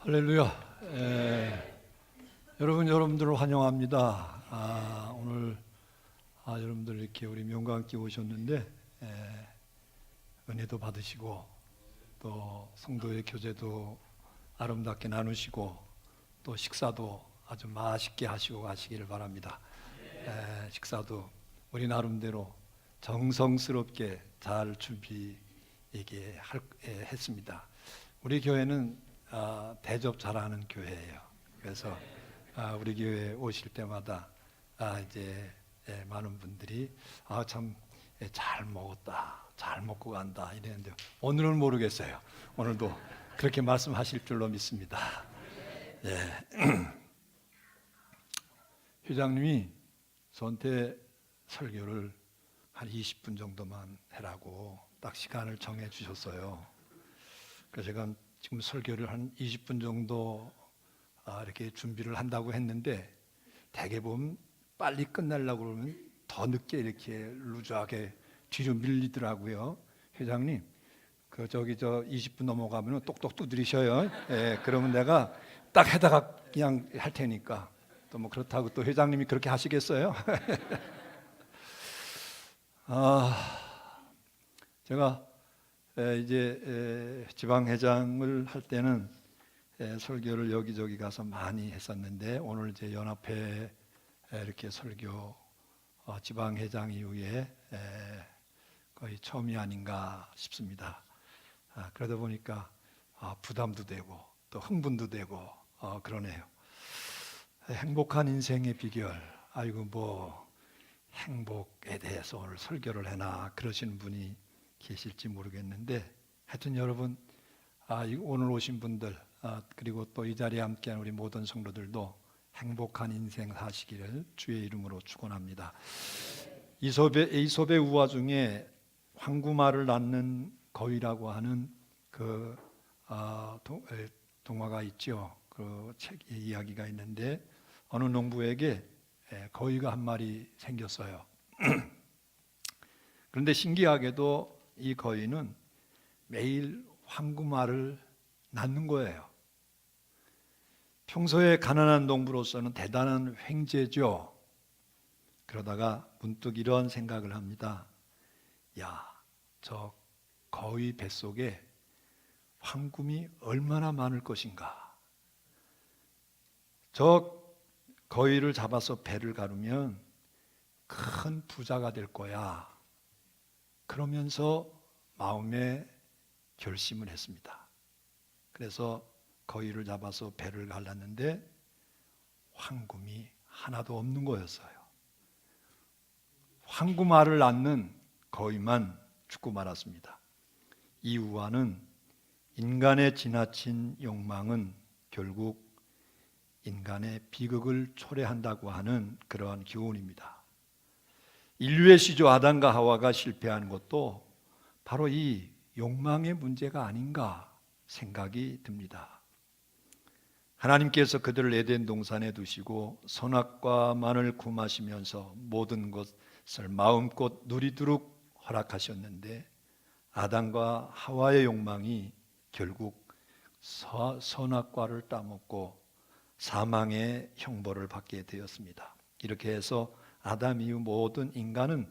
할렐루야. 여러분들을 환영합니다. 오늘 여러분들 이렇게 우리 명과 함께 오셨는데 은혜도 받으시고 또 성도의 교제도 아름답게 나누시고 또 식사도 아주 맛있게 하시고 가시기를 바랍니다. 식사도 우리 나름대로 정성스럽게 잘 했습니다. 우리 교회는 대접 잘하는 교회예요. 그래서 우리 교회에 오실 때마다 이제 많은 분들이 참 잘 먹었다, 잘 먹고 간다 이랬는데 오늘은 모르겠어요. 오늘도 그렇게 말씀하실 줄로 믿습니다. 회장님이 저한테 설교를 한 20분 정도만 해라고 딱 시간을 정해 주셨어요. 그래서 제가 지금 설교를 한 20분 정도 이렇게 준비를 한다고 했는데 대개 보면 빨리 끝내려고 그러면 더 늦게 이렇게 루즈하게 뒤로 밀리더라고요. 회장님, 저 20분 넘어가면 똑똑 두드리셔요. 그러면 내가 딱 해다가 그냥 할 테니까. 또 뭐 그렇다고 또 회장님이 그렇게 하시겠어요? 제가 이제 지방회장을 할 때는 설교를 여기저기 가서 많이 했었는데 오늘 이제 연합회 이렇게 설교 지방회장 이후에 거의 처음이 아닌가 싶습니다. 그러다 보니까 부담도 되고 또 흥분도 되고 그러네요. 행복한 인생의 비결, 뭐 행복에 대해서 오늘 설교를 해나 그러시는 분이 계실지 모르겠는데 하여튼 여러분 오늘 오신 분들 그리고 또 이 자리에 함께한 우리 모든 성도들도 행복한 인생 사시기를 주의 이름으로 축원합니다. 이솝의 우화 중에 황구마를 낳는 거위라고 하는 그 동화가 있죠. 그 책의 이야기가 있는데 어느 농부에게 거위가 한 마리 생겼어요. 그런데 신기하게도 이 거위는 매일 황구마를 낳는 거예요. 평소에 가난한 농부로서는 대단한 횡재죠. 그러다가 문득 이런 생각을 합니다. 저 거위 뱃속에 황금이 얼마나 많을 것인가. 저 거위를 잡아서 배를 가르면 큰 부자가 될 거야. 그러면서 마음에 결심을 했습니다. 그래서 거위를 잡아서 배를 갈랐는데 황금이 하나도 없는 거였어요. 황금알을 낳는 거위만 죽고 말았습니다. 이 우화는 인간의 지나친 욕망은 결국 인간의 비극을 초래한다고 하는 그러한 교훈입니다. 인류의 시조 아담과 하와가 실패한 것도 바로 이 욕망의 문제가 아닌가 생각이 듭니다. 하나님께서 그들을 에덴 동산에 두시고 선악과만을 구마시면서 모든 것을 마음껏 누리도록 허락하셨는데 아담과 하와의 욕망이 결국 선악과를 따먹고 사망의 형벌을 받게 되었습니다. 이렇게 해서 아담 이후 모든 인간은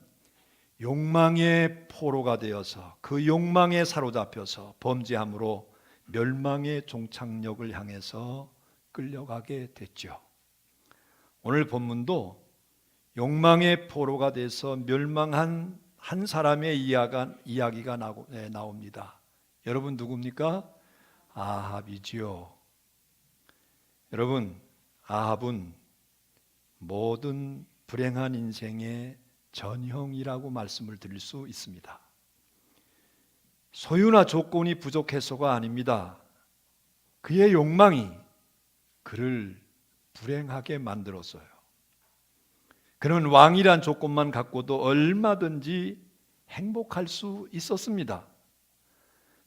욕망의 포로가 되어서 그 욕망에 사로잡혀서 범죄함으로 멸망의 종착역을 향해서 끌려가게 됐죠. 오늘 본문도 욕망의 포로가 돼서 멸망한 한 사람의 이야기가 나옵니다. 여러분 누굽니까? 아합이지요. 여러분, 아합은 모든 불행한 인생의 전형이라고 말씀을 드릴 수 있습니다. 소유나 조건이 부족해서가 아닙니다. 그의 욕망이 그를 불행하게 만들었어요. 그는 왕이란 조건만 갖고도 얼마든지 행복할 수 있었습니다.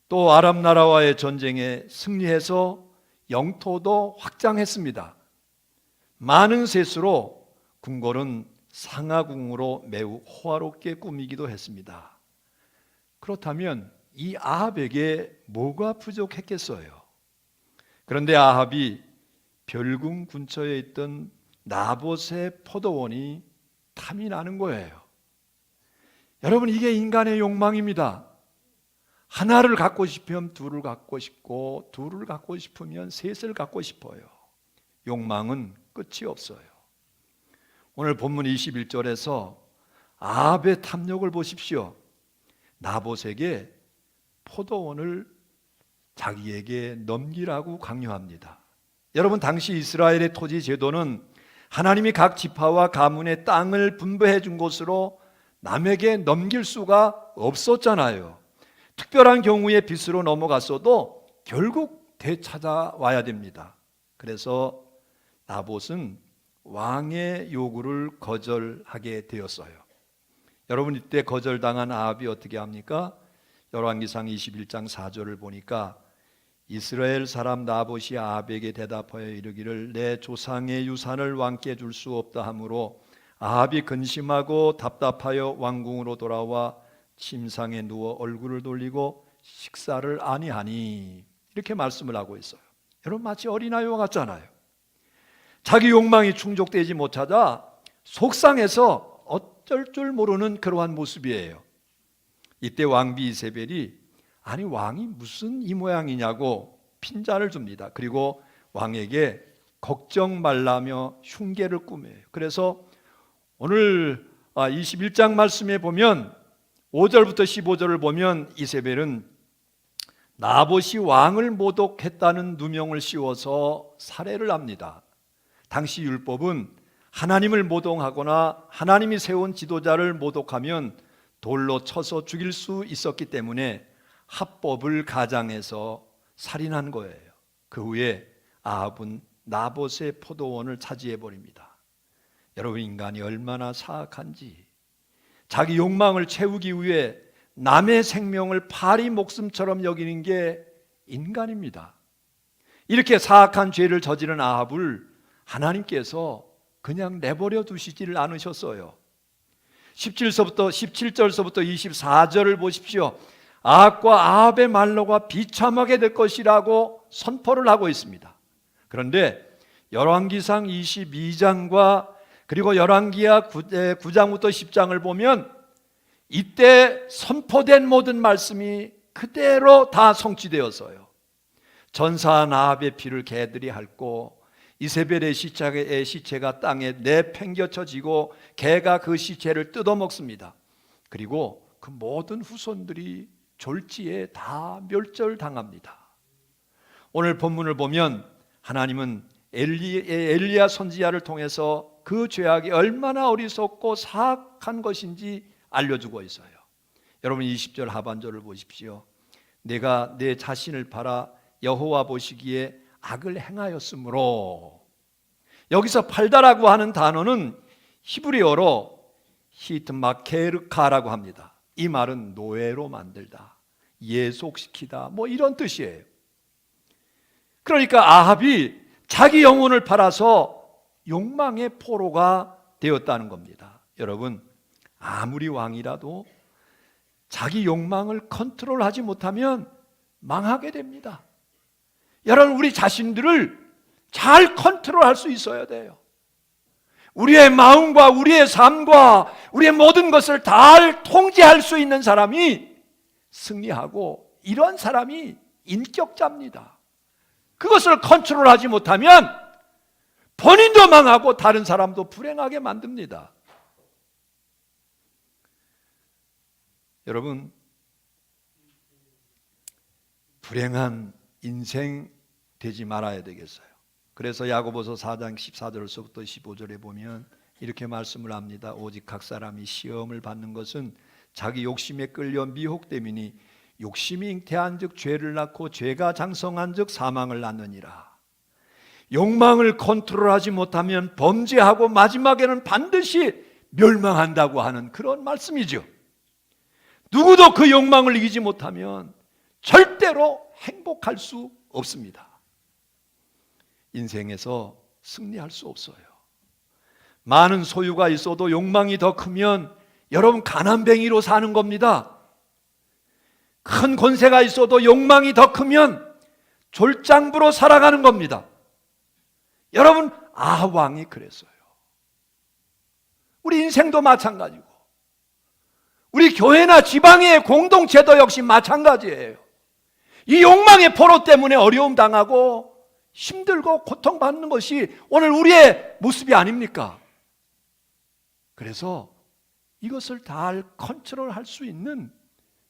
또 아람 나라와의 전쟁에 승리해서 영토도 확장했습니다. 많은 셋으로 궁궐은 상하궁으로 매우 호화롭게 꾸미기도 했습니다. 그렇다면 이 아합에게 뭐가 부족했겠어요? 그런데 아합이 별궁 근처에 있던 나봇의 포도원이 탐이 나는 거예요. 여러분, 이게 인간의 욕망입니다. 하나를 갖고 싶으면 둘을 갖고 싶고, 둘을 갖고 싶으면 셋을 갖고 싶어요. 욕망은 끝이 없어요. 오늘 본문 21절에서 아합의 탐욕을 보십시오. 나봇에게 포도원을 자기에게 넘기라고 강요합니다. 여러분, 당시 이스라엘의 토지 제도는 하나님이 각 지파와 가문의 땅을 분배해 준 곳으로 남에게 넘길 수가 없었잖아요. 특별한 경우에 빚으로 넘어갔어도 결국 되찾아와야 됩니다. 그래서 나봇은 왕의 요구를 거절하게 되었어요. 여러분, 이때 거절당한 아합이 어떻게 합니까? 열왕기상 21장 4절을 보니까 이스라엘 사람 나봇이 아합에게 대답하여 이르기를 내 조상의 유산을 왕께 줄 수 없다 하므로 아합이 근심하고 답답하여 왕궁으로 돌아와 침상에 누워 얼굴을 돌리고 식사를 아니하니, 이렇게 말씀을 하고 있어요. 여러분, 마치 어린아이와 같잖아요. 자기 욕망이 충족되지 못하자 속상해서 어쩔 줄 모르는 그러한 모습이에요. 이때 왕비 이세벨이 아니 왕이 무슨 이 모양이냐고 핀잔을 줍니다. 그리고 왕에게 걱정 말라며 흉계를 꾸며요. 그래서 오늘 21장 말씀에 보면 5절부터 15절을 보면 이세벨은 나봇이 왕을 모독했다는 누명을 씌워서 살해를 합니다. 당시 율법은 하나님을 모독하거나 하나님이 세운 지도자를 모독하면 돌로 쳐서 죽일 수 있었기 때문에 합법을 가장해서 살인한 거예요. 그 후에 아합은 나봇의 포도원을 차지해 버립니다. 여러분, 인간이 얼마나 사악한지, 자기 욕망을 채우기 위해 남의 생명을 파리 목숨처럼 여기는 게 인간입니다. 이렇게 사악한 죄를 저지른 아합을 하나님께서 그냥 내버려 두시지를 않으셨어요. 17절서부터 24절을 보십시오. 아합과 아합의 말로가 비참하게 될 것이라고 선포를 하고 있습니다. 그런데 열왕기상 22장과 그리고 열왕기하 9장부터 10장을 보면 이때 선포된 모든 말씀이 그대로 다 성취되었어요. 전사한 아합의 피를 개들이 핥고 이세벨의 시체가 땅에 내팽겨쳐지고 개가 그 시체를 뜯어먹습니다. 그리고 그 모든 후손들이 졸지에 다 멸절당합니다. 오늘 본문을 보면 하나님은 엘리야 선지자를 통해서 그 죄악이 얼마나 어리석고 사악한 것인지 알려주고 있어요. 여러분, 20절 하반절을 보십시오. 내가 내 자신을 팔아 여호와 보시기에 악을 행하였으므로, 여기서 팔다라고 하는 단어는 히브리어로 히트마케르카라고 합니다. 이 말은 노예로 만들다, 예속시키다, 뭐 이런 뜻이에요. 그러니까 아합이 자기 영혼을 팔아서 욕망의 포로가 되었다는 겁니다. 여러분, 아무리 왕이라도 자기 욕망을 컨트롤하지 못하면 망하게 됩니다. 여러분, 우리 자신들을 잘 컨트롤할 수 있어야 돼요. 우리의 마음과 우리의 삶과 우리의 모든 것을 다 통제할 수 있는 사람이 승리하고, 이런 사람이 인격자입니다. 그것을 컨트롤하지 못하면 본인도 망하고 다른 사람도 불행하게 만듭니다. 여러분, 불행한 인생 되지 말아야 되겠어요. 그래서 야고보서 4장 14절에서부터 15절에 보면 이렇게 말씀을 합니다. 오직 각 사람이 시험을 받는 것은 자기 욕심에 끌려 미혹됨이니 욕심이 잉태한즉 죄를 낳고 죄가 장성한즉 사망을 낳느니라. 욕망을 컨트롤하지 못하면 범죄하고 마지막에는 반드시 멸망한다고 하는 그런 말씀이죠. 누구도 그 욕망을 이기지 못하면 절대로 행복할 수 없습니다. 인생에서 승리할 수 없어요. 많은 소유가 있어도 욕망이 더 크면 여러분 가난뱅이로 사는 겁니다. 큰 권세가 있어도 욕망이 더 크면 졸장부로 살아가는 겁니다. 여러분, 아합왕이 그랬어요. 우리 인생도 마찬가지고 우리 교회나 지방의 공동체도 역시 마찬가지예요. 이 욕망의 포로 때문에 어려움 당하고 힘들고 고통받는 것이 오늘 우리의 모습이 아닙니까? 그래서 이것을 잘 컨트롤할 수 있는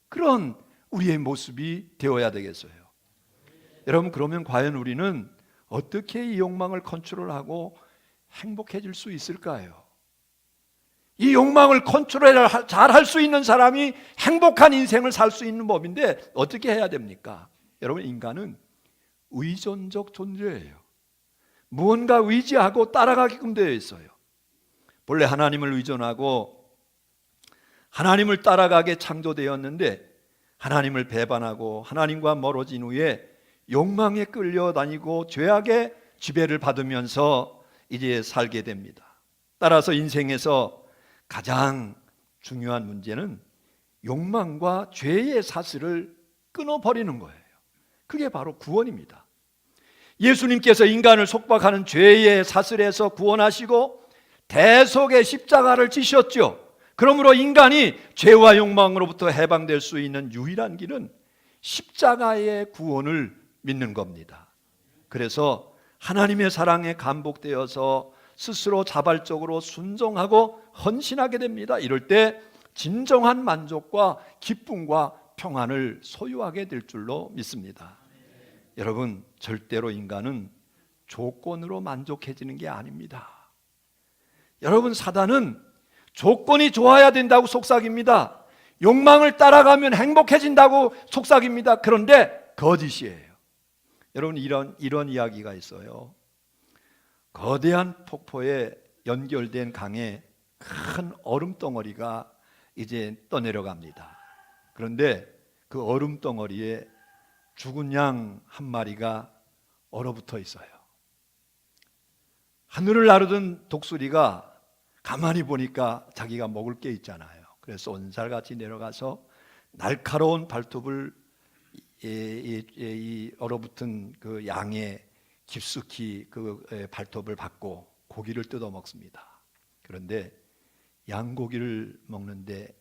그런 우리의 모습이 되어야 되겠어요. 여러분, 그러면 과연 우리는 어떻게 이 욕망을 컨트롤하고 행복해질 수 있을까요? 이 욕망을 컨트롤 잘 할 수 있는 사람이 행복한 인생을 살 수 있는 법인데 어떻게 해야 됩니까? 여러분, 인간은 의존적 존재예요. 무언가 의지하고 따라가게끔 되어 있어요. 본래 하나님을 의존하고 하나님을 따라가게 창조되었는데 하나님을 배반하고 하나님과 멀어진 후에 욕망에 끌려다니고 죄악의 지배를 받으면서 이제 살게 됩니다. 따라서 인생에서 가장 중요한 문제는 욕망과 죄의 사슬을 끊어버리는 거예요. 그게 바로 구원입니다. 예수님께서 인간을 속박하는 죄의 사슬에서 구원하시고 대속의 십자가를 지셨죠. 그러므로 인간이 죄와 욕망으로부터 해방될 수 있는 유일한 길은 십자가의 구원을 믿는 겁니다. 그래서 하나님의 사랑에 감복되어서 스스로 자발적으로 순종하고 헌신하게 됩니다. 이럴 때 진정한 만족과 기쁨과 평안을 소유하게 될 줄로 믿습니다. 여러분, 절대로 인간은 조건으로 만족해지는 게 아닙니다. 여러분, 사단은 조건이 좋아야 된다고 속삭입니다. 욕망을 따라가면 행복해진다고 속삭입니다. 그런데 거짓이에요. 여러분, 이런 이야기가 있어요. 거대한 폭포에 연결된 강에 큰 얼음 덩어리가 이제 떠내려갑니다. 그런데 그 얼음 덩어리에 죽은 양 한 마리가 얼어붙어 있어요. 하늘을 나르던 독수리가 가만히 보니까 자기가 먹을 게 있잖아요. 그래서 온살같이 내려가서 날카로운 발톱을 이 얼어붙은 그 양의 깊숙이 그 발톱을 받고 고기를 뜯어 먹습니다. 그런데 양고기를 먹는데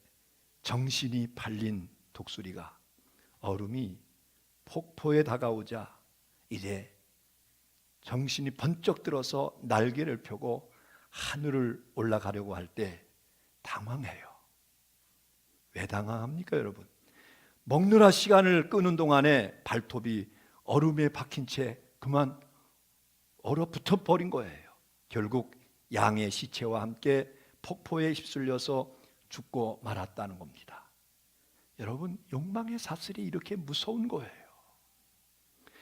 정신이 팔린 독수리가 얼음이 폭포에 다가오자 이제 정신이 번쩍 들어서 날개를 펴고 하늘을 올라가려고 할 때 당황해요. 왜 당황합니까, 여러분? 먹느라 시간을 끄는 동안에 발톱이 얼음에 박힌 채 그만 얼어붙어 버린 거예요. 결국 양의 시체와 함께 폭포에 휩쓸려서 죽고 말았다는 겁니다. 여러분, 욕망의 사슬이 이렇게 무서운 거예요.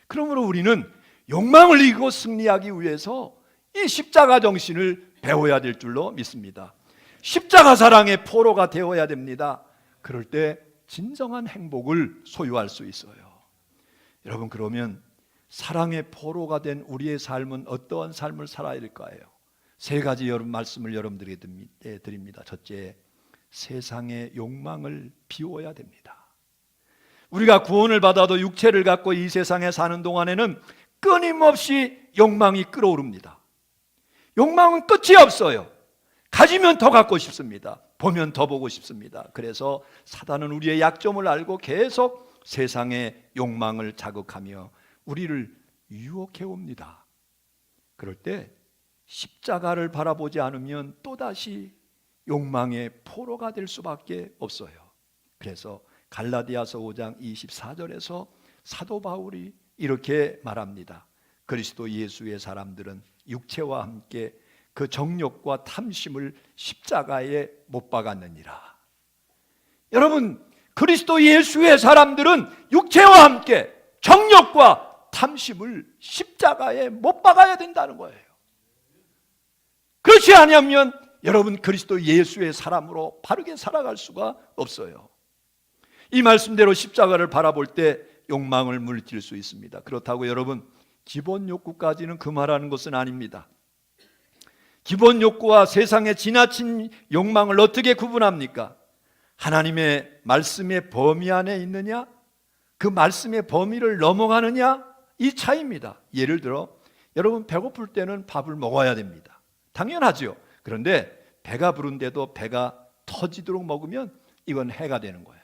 그러므로 우리는 욕망을 이기고 승리하기 위해서 이 십자가 정신을 배워야 될 줄로 믿습니다. 십자가 사랑의 포로가 되어야 됩니다. 그럴 때 진정한 행복을 소유할 수 있어요. 여러분, 그러면 사랑의 포로가 된 우리의 삶은 어떠한 삶을 살아야 될까요? 세 가지 말씀을 여러분들에게 드립니다. 첫째, 세상의 욕망을 비워야 됩니다. 우리가 구원을 받아도 육체를 갖고 이 세상에 사는 동안에는 끊임없이 욕망이 끓어오릅니다. 욕망은 끝이 없어요. 가지면 더 갖고 싶습니다. 보면 더 보고 싶습니다. 그래서 사단은 우리의 약점을 알고 계속 세상의 욕망을 자극하며 우리를 유혹해 옵니다. 그럴 때 십자가를 바라보지 않으면 또다시 욕망의 포로가 될 수밖에 없어요. 그래서 갈라디아서 5장 24절에서 사도 바울이 이렇게 말합니다. 그리스도 예수의 사람들은 육체와 함께 그 정욕과 탐심을 십자가에 못 박았느니라. 여러분, 그리스도 예수의 사람들은 육체와 함께 정욕과 탐심을 십자가에 못 박아야 된다는 거예요. 그렇지 않으면 여러분, 그리스도 예수의 사람으로 바르게 살아갈 수가 없어요. 이 말씀대로 십자가를 바라볼 때 욕망을 물리칠 수 있습니다. 그렇다고 여러분, 기본 욕구까지는 금하라는 것은 아닙니다. 기본 욕구와 세상의 지나친 욕망을 어떻게 구분합니까? 하나님의 말씀의 범위 안에 있느냐? 그 말씀의 범위를 넘어가느냐? 이 차이입니다. 예를 들어 여러분 배고플 때는 밥을 먹어야 됩니다. 당연하죠. 그런데 배가 부른데도 배가 터지도록 먹으면 이건 해가 되는 거예요.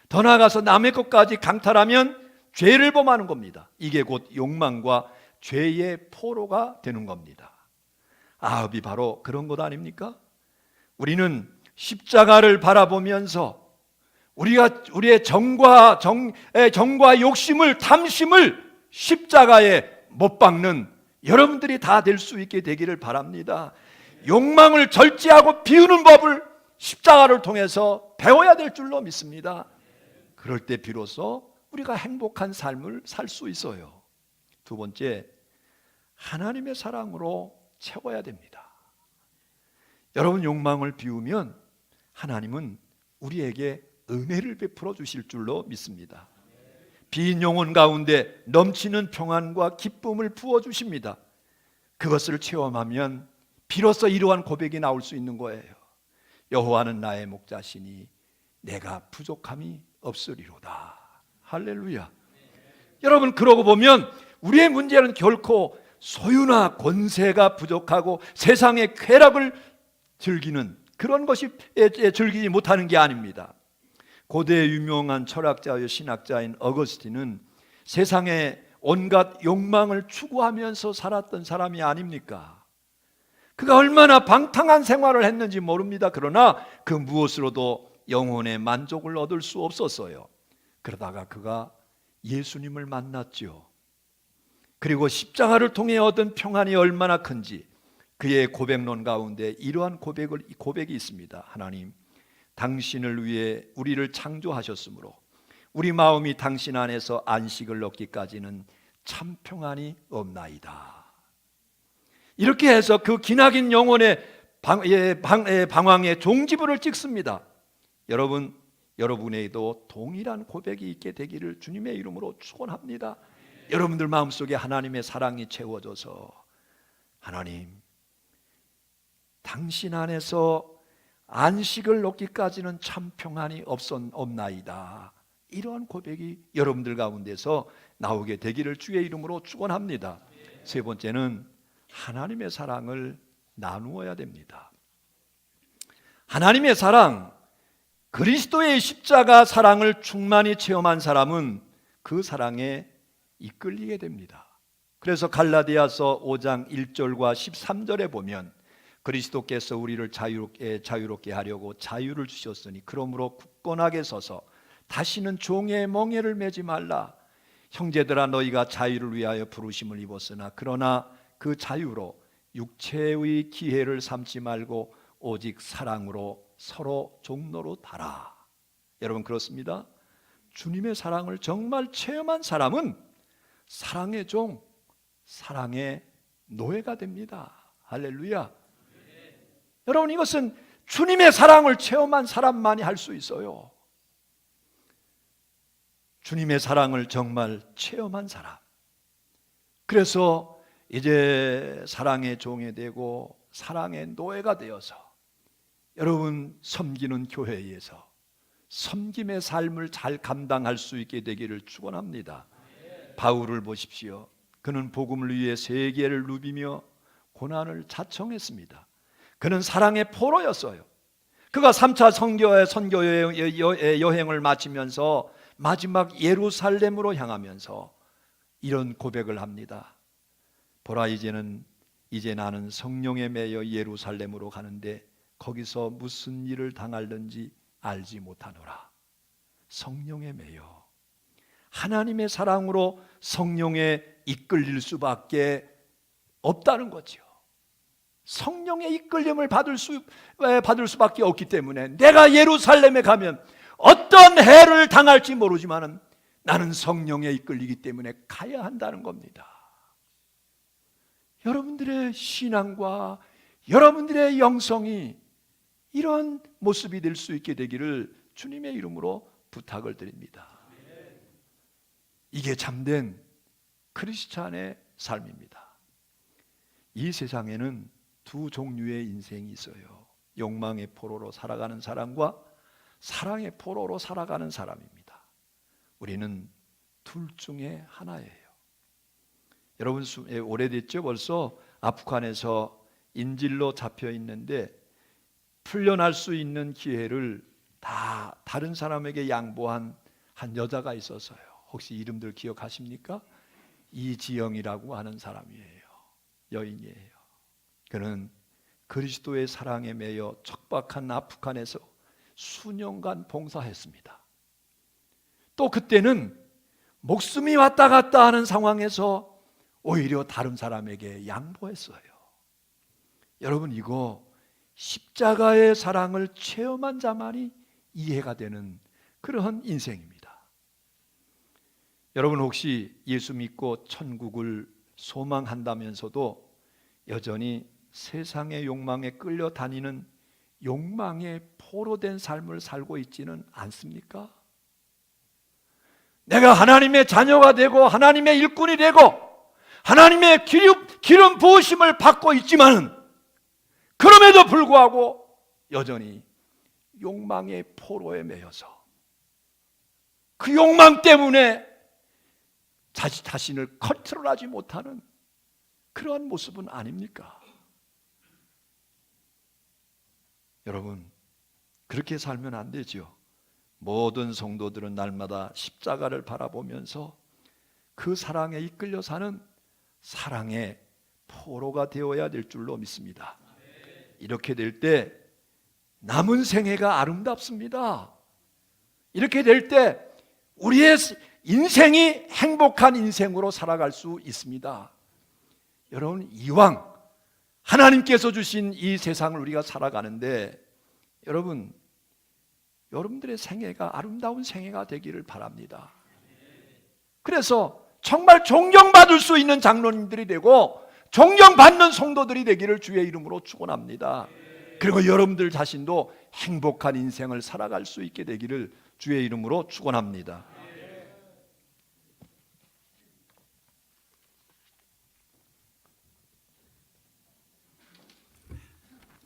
더 나아가서 남의 것까지 강탈하면 죄를 범하는 겁니다. 이게 곧 욕망과 죄의 포로가 되는 겁니다. 아합이 바로 그런 것 아닙니까? 우리는 십자가를 바라보면서 우리의 정과 욕심을, 탐심을 십자가에 못 박는 여러분들이 다 될 수 있게 되기를 바랍니다. 욕망을 절제하고 비우는 법을 십자가를 통해서 배워야 될 줄로 믿습니다. 그럴 때 비로소 우리가 행복한 삶을 살 수 있어요. 두 번째, 하나님의 사랑으로 채워야 됩니다. 여러분, 욕망을 비우면 하나님은 우리에게 은혜를 베풀어 주실 줄로 믿습니다. 빈 영혼 가운데 넘치는 평안과 기쁨을 부어 주십니다. 그것을 체험하면 비로소 이러한 고백이 나올 수 있는 거예요. 여호와는 나의 목자시니 내가 부족함이 없으리로다. 할렐루야. 여러분, 그러고 보면 우리의 문제는 결코 소유나 권세가 부족하고 세상의 쾌락을 즐기는 그런 것이 즐기지 못하는 게 아닙니다. 고대 유명한 철학자여 신학자인 어거스틴은 세상의 온갖 욕망을 추구하면서 살았던 사람이 아닙니까? 그가 얼마나 방탕한 생활을 했는지 모릅니다. 그러나 그 무엇으로도 영혼의 만족을 얻을 수 없었어요. 그러다가 그가 예수님을 만났죠. 그리고 십자가를 통해 얻은 평안이 얼마나 큰지 그의 고백론 가운데 이러한 고백이 있습니다. 하나님, 당신을 위해 우리를 창조하셨으므로 우리 마음이 당신 안에서 안식을 얻기까지는 참 평안이 없나이다. 이렇게 해서 그 기나긴 영혼의 방황의 종지부를 찍습니다. 여러분, 여러분에게도 동일한 고백이 있게 되기를 주님의 이름으로 축원합니다. 여러분들 마음속에 하나님의 사랑이 채워져서 하나님, 당신 안에서 안식을 얻기까지는 참 평안이 없나이다. 이러한 고백이 여러분들 가운데서 나오게 되기를 주의 이름으로 축원합니다. 세 번째는 하나님의 사랑을 나누어야 됩니다. 하나님의 사랑, 그리스도의 십자가 사랑을 충만히 체험한 사람은 그 사랑에 이끌리게 됩니다. 그래서 갈라디아서 5장 1절과 13절에 보면 그리스도께서 우리를 자유롭게 하려고 자유를 주셨으니 그러므로 굳건하게 서서 다시는 종의 멍에를 매지 말라. 형제들아, 너희가 자유를 위하여 부르심을 입었으나 그러나 그 자유로 육체의 기회를 삼지 말고 오직 사랑으로 서로 종로로 달아. 여러분, 그렇습니다. 주님의 사랑을 정말 체험한 사람은 사랑의 종, 사랑의 노예가 됩니다. 할렐루야. 여러분, 이것은 주님의 사랑을 체험한 사람만이 할 수 있어요. 주님의 사랑을 정말 체험한 사람. 그래서 이제 사랑의 종이 되고 사랑의 노예가 되어서 여러분 섬기는 교회에서 섬김의 삶을 잘 감당할 수 있게 되기를 축원합니다. 바울을 보십시오. 그는 복음을 위해 세계를 누비며 고난을 자청했습니다. 그는 사랑의 포로였어요. 그가 3차 선교 여행을 마치면서 마지막 예루살렘으로 향하면서 이런 고백을 합니다. 보라, 이제 나는 성령에 매여 예루살렘으로 가는데 거기서 무슨 일을 당할는지 알지 못하노라. 성령에 매여 하나님의 사랑으로 성령에 이끌릴 수밖에 없다는 거죠. 성령의 이끌림을 받을 수밖에 없기 때문에 내가 예루살렘에 가면 어떤 해를 당할지 모르지만 나는 성령에 이끌리기 때문에 가야 한다는 겁니다. 여러분들의 신앙과 여러분들의 영성이 이런 모습이 될 수 있게 되기를 주님의 이름으로 부탁을 드립니다. 이게 참된 크리스찬의 삶입니다. 이 세상에는 두 종류의 인생이 있어요. 욕망의 포로로 살아가는 사람과 사랑의 포로로 살아가는 사람입니다. 우리는 둘 중에 하나예요. 여러분 오래됐죠? 벌써 아프간에서 인질로 잡혀 있는데 풀려날 수 있는 기회를 다 다른 사람에게 양보한 한 여자가 있었어요. 혹시 이름들 기억하십니까? 이지영이라고 하는 사람이에요. 여인이에요. 그는 그리스도의 사랑에 매여 척박한 아프간에서 수년간 봉사했습니다. 또 그때는 목숨이 왔다 갔다 하는 상황에서 오히려 다른 사람에게 양보했어요. 여러분, 이거 십자가의 사랑을 체험한 자만이 이해가 되는 그러한 인생입니다. 여러분, 혹시 예수 믿고 천국을 소망한다면서도 여전히 세상의 욕망에 끌려다니는 욕망에 포로된 삶을 살고 있지는 않습니까? 내가 하나님의 자녀가 되고 하나님의 일꾼이 되고 하나님의 기름 부으심을 받고 있지만 그럼에도 불구하고 여전히 욕망의 포로에 매여서 그 욕망 때문에 자신을 컨트롤하지 못하는 그러한 모습은 아닙니까? 여러분, 그렇게 살면 안 되죠. 모든 성도들은 날마다 십자가를 바라보면서 그 사랑에 이끌려 사는 사랑의 포로가 되어야 될 줄로 믿습니다. 이렇게 될 때 남은 생애가 아름답습니다. 이렇게 될 때 우리의 인생이 행복한 인생으로 살아갈 수 있습니다. 여러분, 이왕 하나님께서 주신 이 세상을 우리가 살아가는데 여러분들의 생애가 아름다운 생애가 되기를 바랍니다. 그래서 정말 존경받을 수 있는 장로님들이 되고 존경받는 성도들이 되기를 주의 이름으로 축원합니다. 그리고 여러분들 자신도 행복한 인생을 살아갈 수 있게 되기를 주의 이름으로 축원합니다.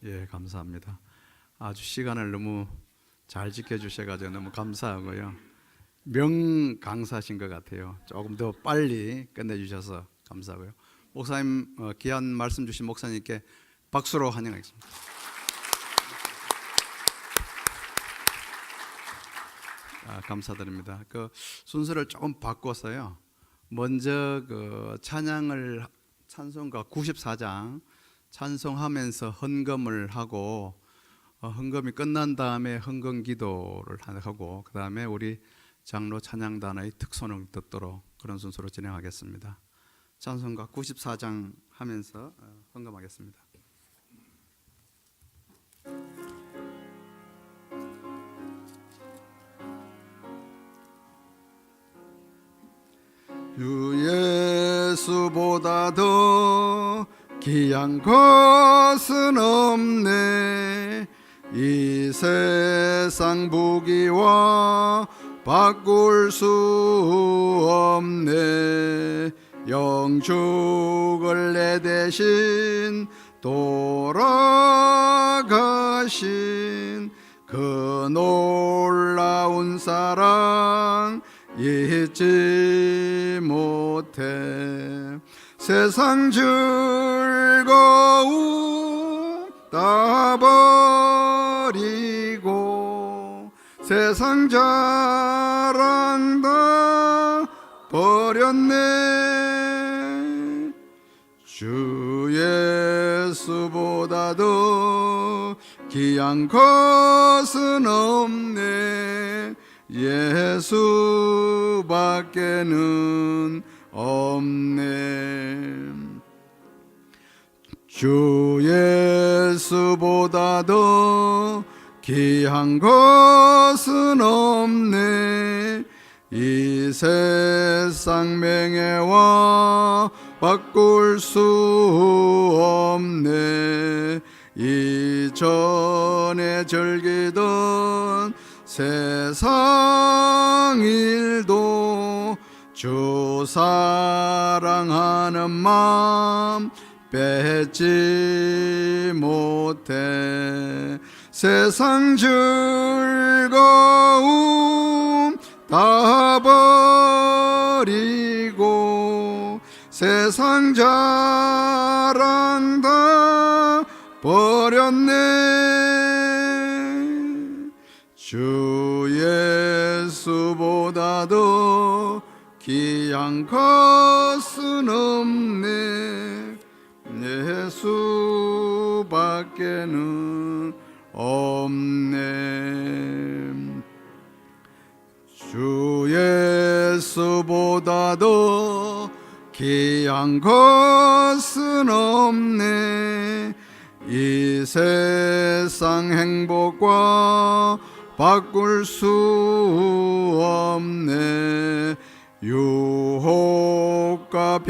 예, 감사합니다. 아주 시간을 너무 잘 지켜주셔가지고 너무 감사하고요. 명강사신 것 같아요. 조금 더 빨리 끝내주셔서 감사하고요. 목사님, 귀한 말씀 주신 목사님께 박수로 환영하겠습니다. 감사드립니다. 그 순서를 조금 바꿔서요. 먼저 그 찬송가 94장 찬송하면서 헌금을 하고 헌금이 끝난 다음에 헌금 기도를 하고 그 다음에 우리 장로 찬양단의 특선을 듣도록 그런 순서로 진행하겠습니다. 찬송가 94장 하면서 헌금하겠습니다. 주 예수보다 더 귀한 것은 없네. 이 세상 부귀와 바꿀 수 없네. 영축을 내 대신 돌아가신 그 놀라운 사랑 잊지 못해. 세상 즐거움 다 버리고 세상 자랑 다 버렸네. 주 예수보다 더 귀한 것은 없네. 예수밖에는 없네. 주 예수보다 더 귀한 것은 없네. 이 세상 명예와 바꿀 수 없네. 이전에 즐기던 세상 일도 주 사랑하는 마음 뺏지 못해. 세상 즐거움 다 버리고 세상 자랑 다 버렸네. 주 예수보다도 귀한 것은 없네. 예수밖에는 없네. 주 예수보다도 귀한 것은 없네. 이 세상 행복과 바꿀 수 없네. 유혹과